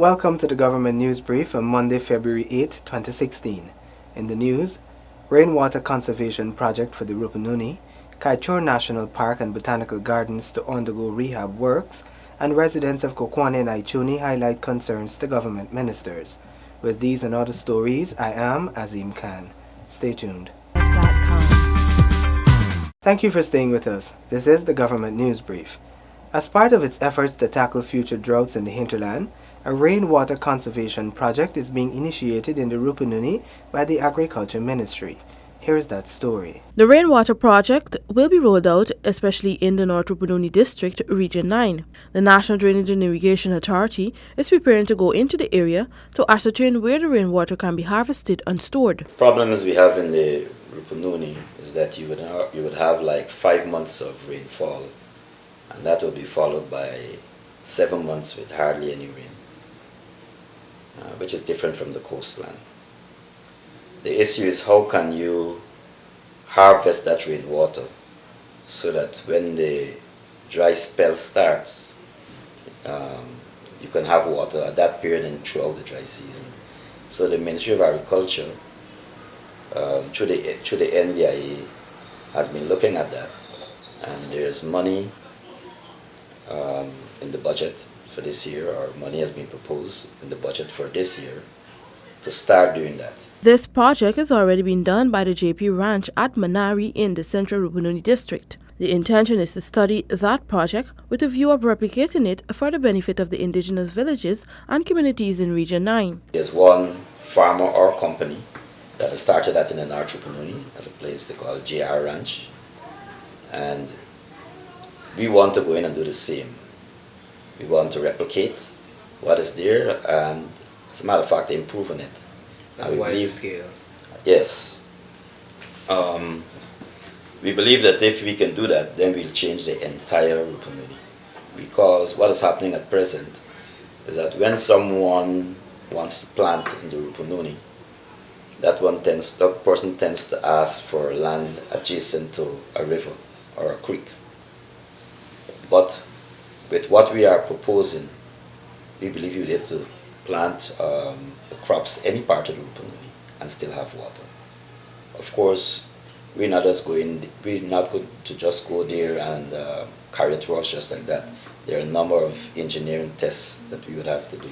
Welcome to the Government News Brief on Monday, February 8, 2016. In the news, rainwater conservation project for the Rupununi, Kaichor National Park and Botanical Gardens to undergo rehab works, and residents of Rupununi and Ituni highlight concerns to government ministers. With these and other stories, I am Azim Khan. Stay tuned. Thank you for staying with us. This is the Government News Brief. As part of its efforts to tackle future droughts in the hinterland, a rainwater conservation project is being initiated in the Rupununi by the Agriculture Ministry. Here's that story. The rainwater project will be rolled out especially in the North Rupununi District, Region 9. The National Drainage and Irrigation Authority is preparing to go into the area to ascertain where the rainwater can be harvested and stored. Problems we have in the Rupununi is that you would have like 5 months of rainfall, and that will be followed by 7 months with hardly any rain, which is different from the coastline. The issue is how can you harvest that rainwater so that when the dry spell starts, you can have water at that period and throughout the dry season. So the Ministry of Agriculture, through the NDIA, has been looking at that, and there's money in the budget for this year, or money has been proposed in the budget for this year to start doing that. This project has already been done by the JP Ranch at Manari in the Central Rupununi District. The intention is to study that project with a view of replicating it for the benefit of the indigenous villages and communities in Region 9. There's one farmer or company that has started that in the North Rupununi at a place they call JR Ranch, and we want to go in and do the same. We want to replicate what is there, and as a matter of fact, improve on it. At a wide scale. Yes. We believe that if we can do that, then we'll change the entire Rupununi. Because what is happening at present is that when someone wants to plant in the Rupununi, that person tends to ask for land adjacent to a river or a creek. But with what we are proposing, we believe you'll be able to plant crops any part of the Rupununi and still have water. Of course, we're not going to just go there and carry it across just like that. There are a number of engineering tests that we would have to do.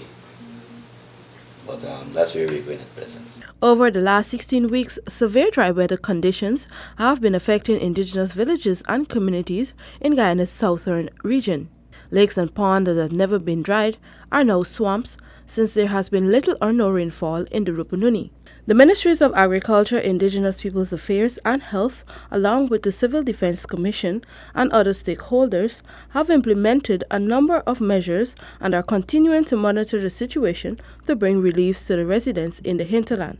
But that's where we're going at present. Over the last 16 weeks, severe dry weather conditions have been affecting indigenous villages and communities in Guyana's southern region. Lakes and ponds that have never been dried are now swamps since there has been little or no rainfall in the Rupununi. The Ministries of Agriculture, Indigenous Peoples Affairs and Health, along with the Civil Defense Commission and other stakeholders, have implemented a number of measures and are continuing to monitor the situation to bring relief to the residents in the hinterland.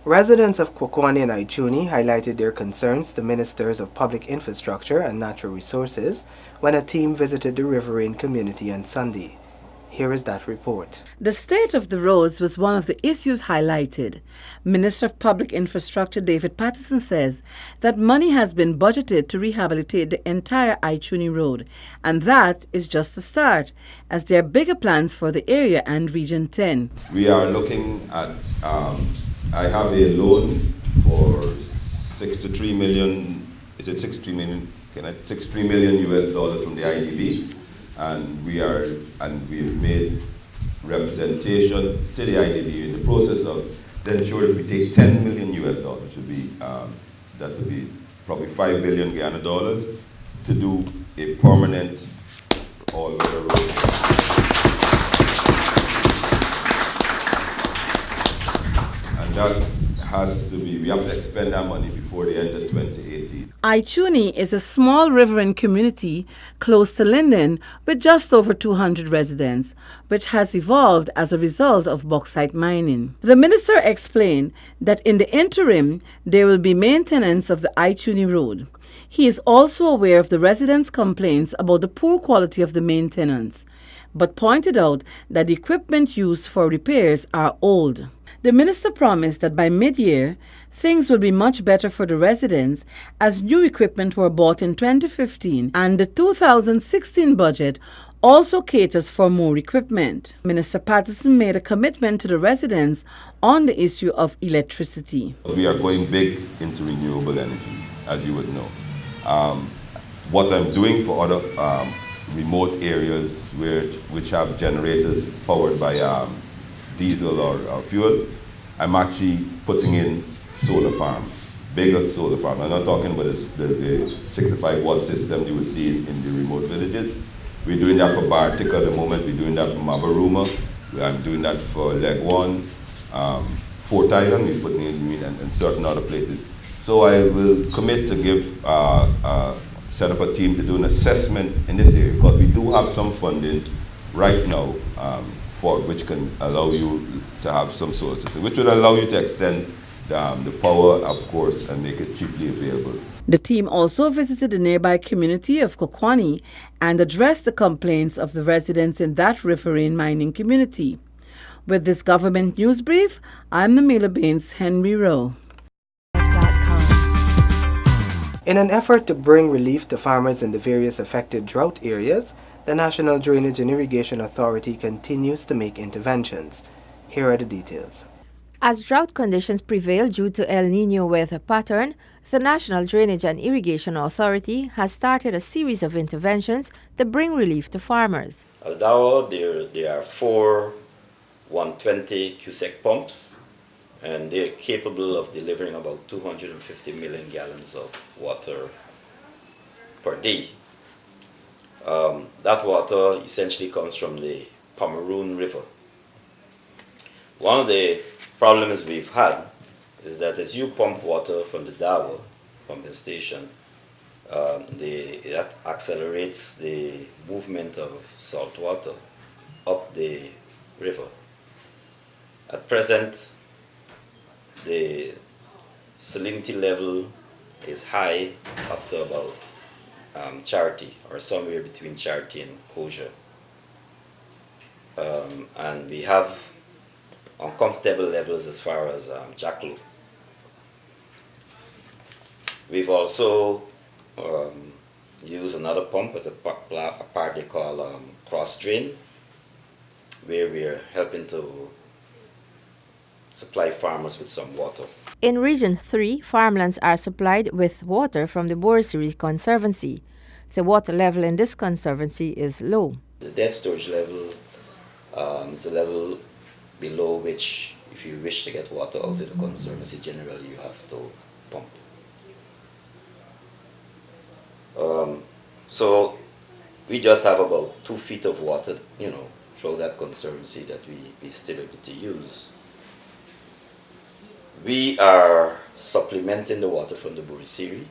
Residents of Rupununi and Ituni highlighted their concerns to Ministers of Public Infrastructure and Natural Resources when a team visited the riverine community on Sunday. Here is that report. The state of the roads was one of the issues highlighted. Minister of Public Infrastructure David Patterson says that money has been budgeted to rehabilitate the entire Ituni Road, and that is just the start, as there are bigger plans for the area and Region 10. We are looking at, I have a loan for 63 million, is it 63 million? 63 million US dollars from the IDB. And we have made representation to the IDB in the process of then sure if we take 10 million US dollars, that would be probably 5 billion Guyana dollars to do a permanent all-weather road. And that has to be, we have to expend that money before the end of 2018. Ituni is a small riverine community close to Linden with just over 200 residents, which has evolved as a result of bauxite mining. The minister explained that in the interim, there will be maintenance of the Ituni Road. He is also aware of the residents' complaints about the poor quality of the maintenance, but pointed out that the equipment used for repairs are old. The minister promised that by mid-year, things will be much better for the residents as new equipment were bought in 2015 and the 2016 budget also caters for more equipment. Minister Patterson made a commitment to the residents on the issue of electricity. We are going big into renewable energy, as you would know. What I'm doing for other remote areas which have generators powered by diesel or fuel, I'm actually putting in solar farms, bigger solar farms. I'm not talking about the 65-watt system you would see in the remote villages. We're doing that for Bartica at the moment. We're doing that for Mabaruma. I'm doing that for Leg One, Fort Island. We're putting it in certain other places. So I will commit to set up a team to do an assessment in this area, because we do have some funding right now for which can allow you to have some solar system, which would allow you to extend the power, of course, and make it cheaply available. The team also visited the nearby community of Kokwani and addressed the complaints of the residents in that riverine mining community. With this government news brief, I'm Namila Baines, Henry Rowe. In an effort to bring relief to farmers in the various affected drought areas, the National Drainage and Irrigation Authority continues to make interventions. Here are the details. As drought conditions prevail due to El Niño weather pattern, the National Drainage and Irrigation Authority has started a series of interventions to bring relief to farmers. Al Dawo, there are 4 120 cubic pumps, and they're capable of delivering about 250 million gallons of water per day. That water essentially comes from the Pomeroon River. One of the problems we've had is that as you pump water from the Dawo pumping station, that accelerates the movement of salt water up the river. At present, the salinity level is high up to about Charity, or somewhere between Charity and Kosher. And we have uncomfortable levels as far as Jackal. We've also used another pump at a part they call cross drain, where we're helping to supply farmers with some water. In Region 3, farmlands are supplied with water from the Borisiri Conservancy. The water level in this conservancy is low. The dead storage level is a level below which, if you wish to get water out of the conservancy, generally you have to pump. So we just have about 2 feet of water, through that conservancy that we still able to use. We are supplementing the water from the Borisiri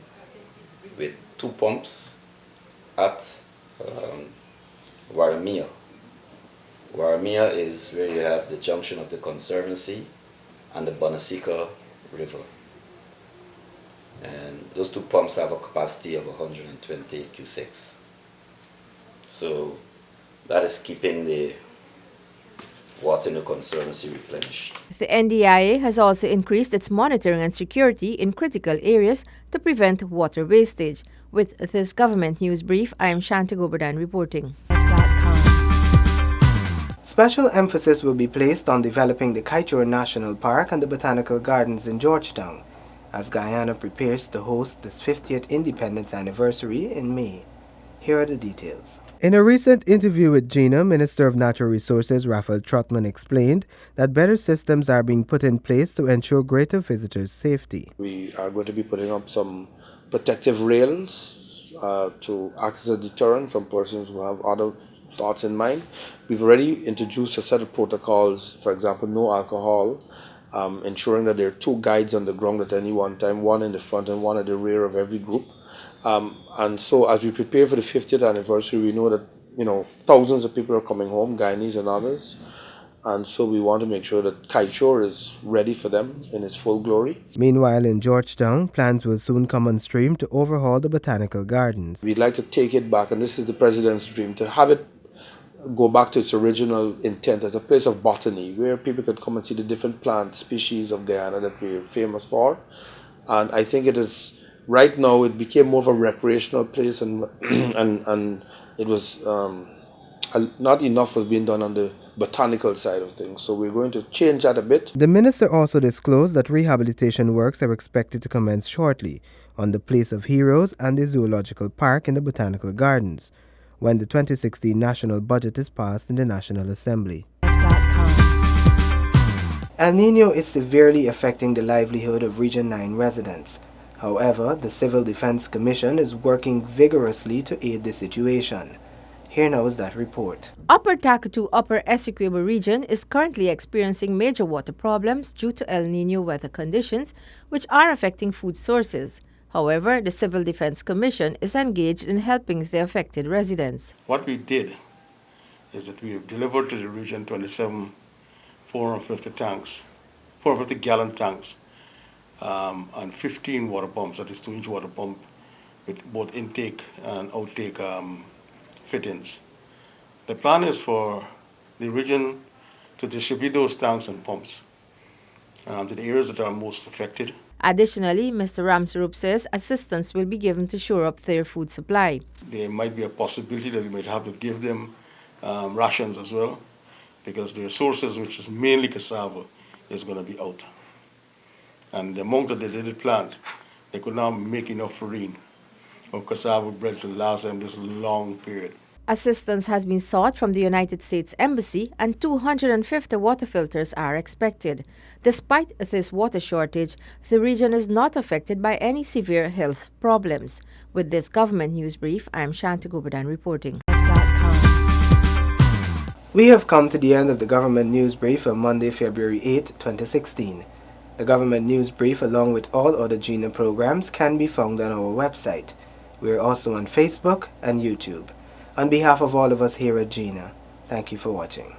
with 2 pumps at Waramia. Waramia is where you have the junction of the Conservancy and the Bonasika River. And those 2 pumps have a capacity of 120 cubics. So that is keeping the water in the Conservancy replenished. The NDIA has also increased its monitoring and security in critical areas to prevent water wastage. With this government news brief, I am Shanti Goberdan reporting. Special emphasis will be placed on developing the Kaichor National Park and the Botanical Gardens in Georgetown, as Guyana prepares to host its 50th Independence Anniversary in May. Here are the details. In a recent interview with Gina, Minister of Natural Resources Raphael Trotman explained that better systems are being put in place to ensure greater visitors' safety. We are going to be putting up some protective rails to act as a deterrent from persons who have other thoughts in mind. We've already introduced a set of protocols, for example, no alcohol, ensuring that there are 2 guides on the ground at any one time, one in the front and one at the rear of every group. And so as we prepare for the 50th anniversary, we know that thousands of people are coming home, Guyanese and others. And so we want to make sure that Kaichor is ready for them in its full glory. Meanwhile, in Georgetown, plans will soon come on stream to overhaul the botanical gardens. We'd like to take it back, and this is the President's dream, to have it go back to its original intent as a place of botany, where people could come and see the different plant species of Guyana that we're famous for. And I think it is, right now, it became more of a recreational place, and it was not enough was being done on the botanical side of things. So we're going to change that a bit. The minister also disclosed that rehabilitation works are expected to commence shortly on the Place of Heroes and the Zoological Park in the Botanical Gardens when the 2016 national budget is passed in the National Assembly. El Nino is severely affecting the livelihood of Region 9 residents. However, the Civil Defense Commission is working vigorously to aid the situation. Here now is that report. Upper Takatu Upper Essequibo region is currently experiencing major water problems due to El Nino weather conditions, which are affecting food sources. However, the Civil Defense Commission is engaged in helping the affected residents. What we did is that we have delivered to the region 27 450 gallon tanks, and 15 water pumps, that is 2-inch water pump with both intake and outtake fittings. The plan is for the region to distribute those tanks and pumps to the areas that are most affected. Additionally, Mr. Ramsarup says assistance will be given to shore up their food supply. There might be a possibility that we might have to give them rations as well, because their sources, which is mainly cassava, is going to be out. And the amount that they did plant, they could now make enough farine or cassava bread to last them this long period. Assistance has been sought from the United States Embassy, and 250 water filters are expected. Despite this water shortage, the region is not affected by any severe health problems. With this government news brief, I am Shanti Gobadan reporting. We have come to the end of the government news brief on Monday, February 8, 2016. The government news brief, along with all other GINA programs, can be found on our website. We are also on Facebook and YouTube. On behalf of all of us here at GINA, thank you for watching.